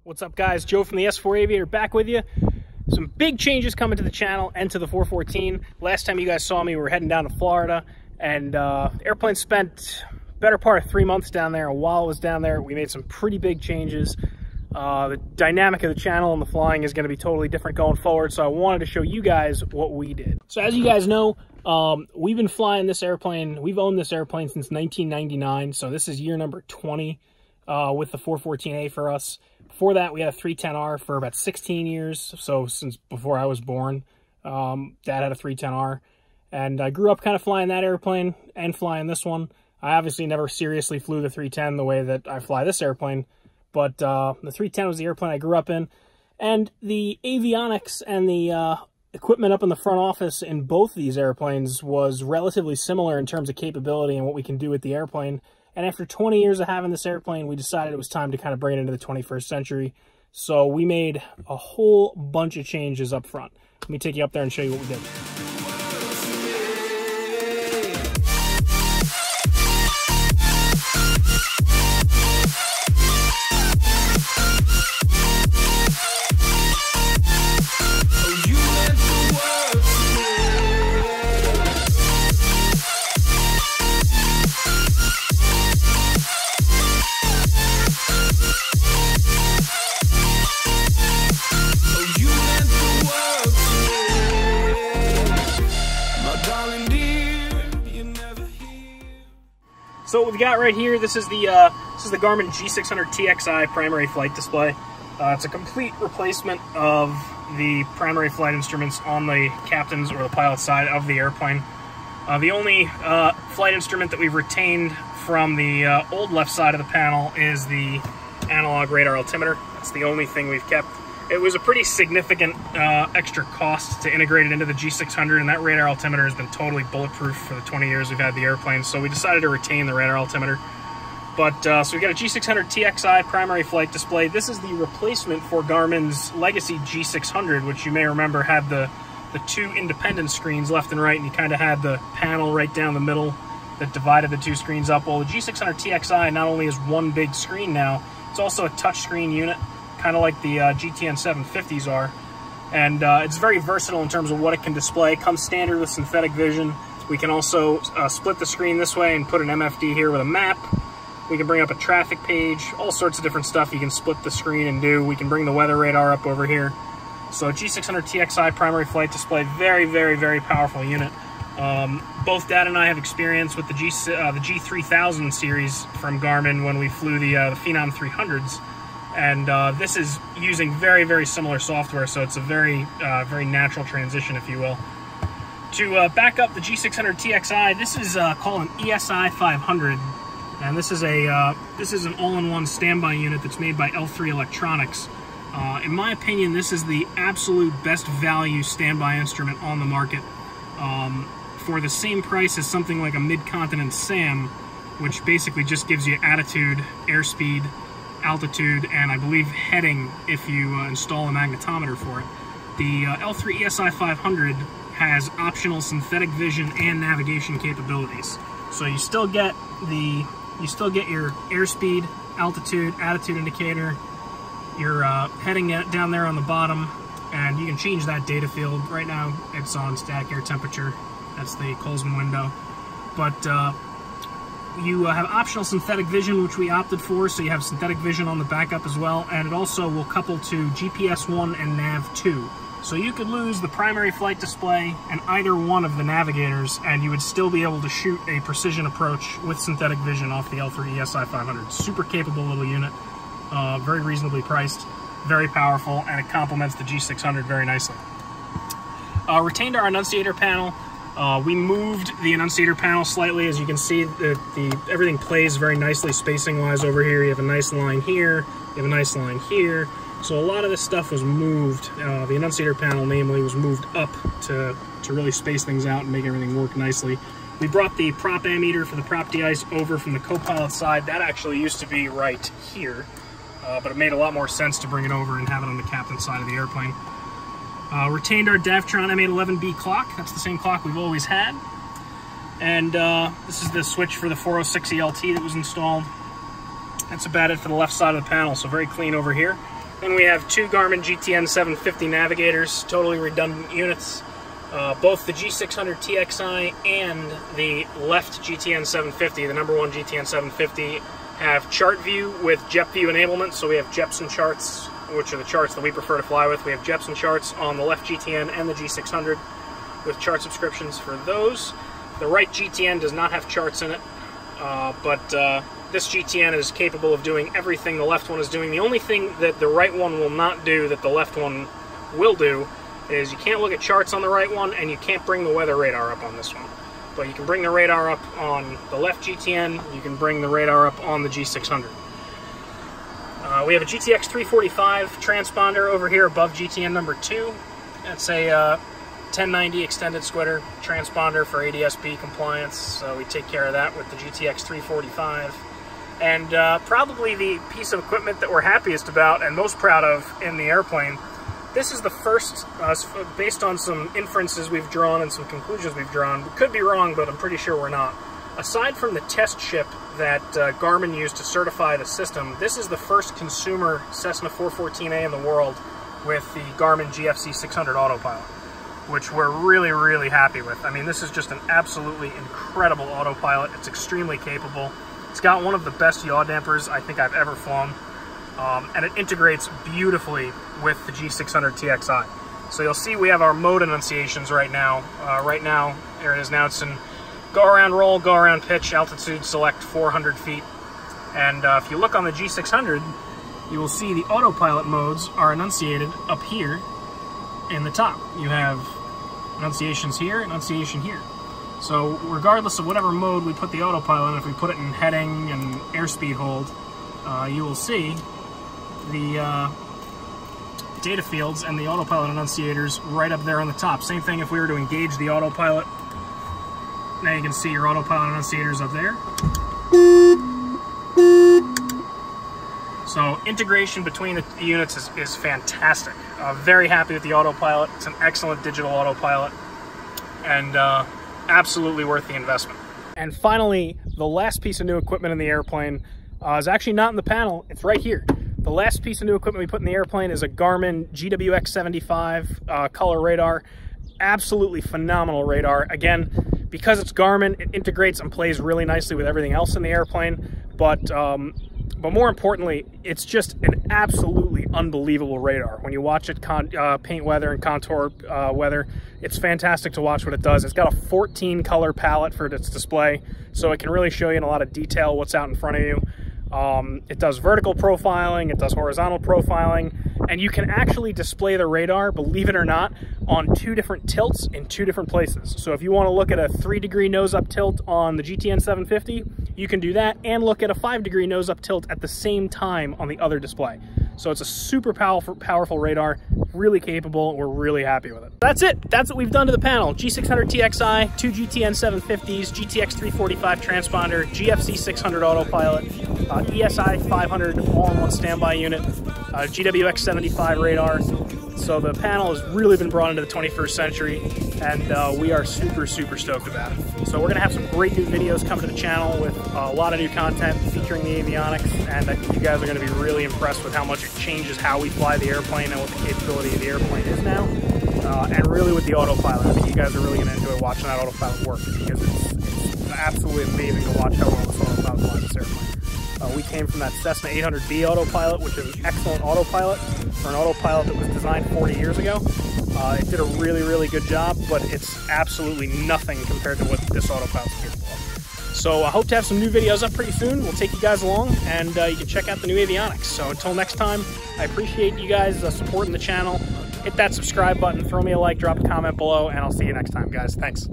What's up, guys? Joe from the S4 Aviator back with you. Some big changes coming to the channel and to the 414. Last time you guys saw me, we were heading down to Florida, and the airplane spent better part of 3 months down there. And while it was down there, we made some pretty big changes. The dynamic of the channel and the flying is going to be totally different going forward, so I wanted to show you guys what we did. So as you guys know, we've been flying this airplane. We've owned this airplane since 1999, so this is year number 20 with the 414A for us. Before that, we had a 310R for about 16 years, so since before I was born. Dad had a 310R, and I grew up kind of flying that airplane and flying this one. I obviously never seriously flew the 310 the way that I fly this airplane, but the 310 was the airplane I grew up in. And the avionics and the equipment up in the front office in both these airplanes was relatively similar in terms of capability and what we can do with the airplane. And after 20 years of having this airplane, we decided it was time to kind of bring it into the 21st century. So we made a whole bunch of changes up front. Let me take you up there and show you what we did. So what we've got right here, this is the Garmin G600Txi primary flight display. It's a complete replacement of the primary flight instruments on the captain's or the pilot's side of the airplane. The only flight instrument that we've retained from the old left side of the panel is the analog radar altimeter. That's the only thing we've kept. It was a pretty significant extra cost to integrate it into the G600, and that radar altimeter has been totally bulletproof for the 20 years we've had the airplane, so we decided to retain the radar altimeter. But so we've got a G600Txi primary flight display. This is the replacement for Garmin's legacy G600, which you may remember had the two independent screens left and right, and you kind of had the panel right down the middle that divided the two screens up. Well, the G600Txi not only is one big screen now, it's also a touchscreen unit, kind of like the GTN750s are, and it's very versatile in terms of what it can display. It comes standard with synthetic vision. We can also split the screen this way and put an MFD here with a map. We can bring up a traffic page, all sorts of different stuff you can split the screen and do. We can bring the weather radar up over here. So G600Txi primary flight display, very, very, very powerful unit. Both Dad and I have experience with the G3000 series from Garmin when we flew the Phenom 300s. And this is using very, very similar software, so it's a very, very natural transition, if you will. To back up the G600Txi, this is called an ESI-500, and this is an all-in-one standby unit that's made by L3 Electronics. In my opinion, this is the absolute best value standby instrument on the market. For the same price as something like a mid-continent SAM, which basically just gives you attitude, airspeed, altitude, and I believe heading if you install a magnetometer for it. The L3 ESI-500 has optional synthetic vision and navigation capabilities. So you still get your airspeed, altitude, attitude indicator, your heading down there on the bottom, and you can change that data field. Right now it's on static air temperature. That's the Colesman window. But you have optional synthetic vision, which we opted for, so you have synthetic vision on the backup as well, and it also will couple to GPS 1 and Nav 2. So you could lose the primary flight display and either one of the navigators, and you would still be able to shoot a precision approach with synthetic vision off the L3 ESI-500. Super capable little unit, very reasonably priced, very powerful, and it complements the G600 very nicely. Retained our annunciator panel. We moved the annunciator panel slightly. As you can see, everything plays very nicely spacing-wise over here. You have a nice line here, you have a nice line here. So a lot of this stuff was moved. The annunciator panel, namely, was moved up to really space things out and make everything work nicely. We brought the prop ammeter for the prop de-ice over from the co-pilot side. That actually used to be right here, but it made a lot more sense to bring it over and have it on the captain's side of the airplane. Retained our Davtron M811B clock. That's the same clock we've always had. And this is the switch for the 406 ELT that was installed. That's about it for the left side of the panel, so very clean over here. Then we have two Garmin GTN750 navigators, totally redundant units. Both the G600Txi and the left GTN750, the #1 GTN750, have chart view with JEP view enablement. So we have Jepson charts, which are the charts that we prefer to fly with. We have Jepson charts on the left GTN and the G600 with chart subscriptions for those. The right GTN does not have charts in it, but this GTN is capable of doing everything the left one is doing. The only thing that the right one will not do that the left one will do is you can't look at charts on the right one, and you can't bring the weather radar up on this one. But you can bring the radar up on the left GTN, you can bring the radar up on the G600. We have a GTX 345 transponder over here above GTN #2. That's a 1090 extended squitter transponder for ADS-B compliance, so we take care of that with the GTX 345. And probably the piece of equipment that we're happiest about and most proud of in the airplane, this is the first, based on some inferences we've drawn and some conclusions we've drawn, we could be wrong, but I'm pretty sure we're not. Aside from the test chip that Garmin used to certify the system, this is the first consumer Cessna 414A in the world with the Garmin GFC 600 Autopilot, which we're really, really happy with. I mean, this is just an absolutely incredible autopilot. It's extremely capable. It's got one of the best yaw dampers I think I've ever flown, and it integrates beautifully with the G600Txi. So you'll see we have our mode enunciations right now. There it is now. It's in go around roll, go around pitch, altitude select 400 feet. And if you look on the G600, you will see the autopilot modes are enunciated up here in the top. You have enunciations here, enunciation here. So regardless of whatever mode we put the autopilot in, if we put it in heading and airspeed hold, you will see the data fields and the autopilot enunciators right up there on the top. Same thing if we were to engage the autopilot. Now you can see your autopilot enunciators up there. So integration between the units is fantastic. Very happy with the autopilot. It's an excellent digital autopilot, and absolutely worth the investment. And finally, the last piece of new equipment in the airplane is actually not in the panel. It's right here. The last piece of new equipment we put in the airplane is a Garmin GWX75 color radar. Absolutely phenomenal radar. Again, because it's Garmin, it integrates and plays really nicely with everything else in the airplane. But more importantly, it's just an absolutely unbelievable radar. When you watch it paint weather and contour weather, it's fantastic to watch what it does. It's got a 14 color palette for its display, so it can really show you in a lot of detail what's out in front of you. It does vertical profiling, it does horizontal profiling, and you can actually display the radar, believe it or not, on 2 different tilts in 2 different places. So if you want to look at a 3-degree nose-up tilt on the GTN750, you can do that, and look at a 5-degree nose-up tilt at the same time on the other display. So it's a super powerful radar, really capable, and we're really happy with it. That's it. That's what we've done to the panel. G600Txi, 2 GTN750s, GTX 345 transponder, GFC 600 autopilot, ESI-500 all-in-one standby unit, GWX75 radar. So the panel has really been brought into the 21st century, and we are super stoked about it. So we're gonna have some great new videos coming to the channel with a lot of new content featuring the Avionics, and I think you guys are gonna be really impressed with how much it changes how we fly the airplane and what the capability of the airplane is now, and really with the autopilot. I think you guys are really gonna enjoy watching that autopilot work, because it's absolutely amazing to watch how well this autopilot flies this airplane. We came from that Cessna 800B autopilot, which is an excellent autopilot for an autopilot that was designed 40 years ago. It did a really good job, but it's absolutely nothing compared to what this autopilot is capable of. So I hope to have some new videos up pretty soon. We'll take you guys along, and you can check out the new Avionics. So until next time, I appreciate you guys supporting the channel. Hit that subscribe button, throw me a like, drop a comment below, and I'll see you next time, guys. Thanks.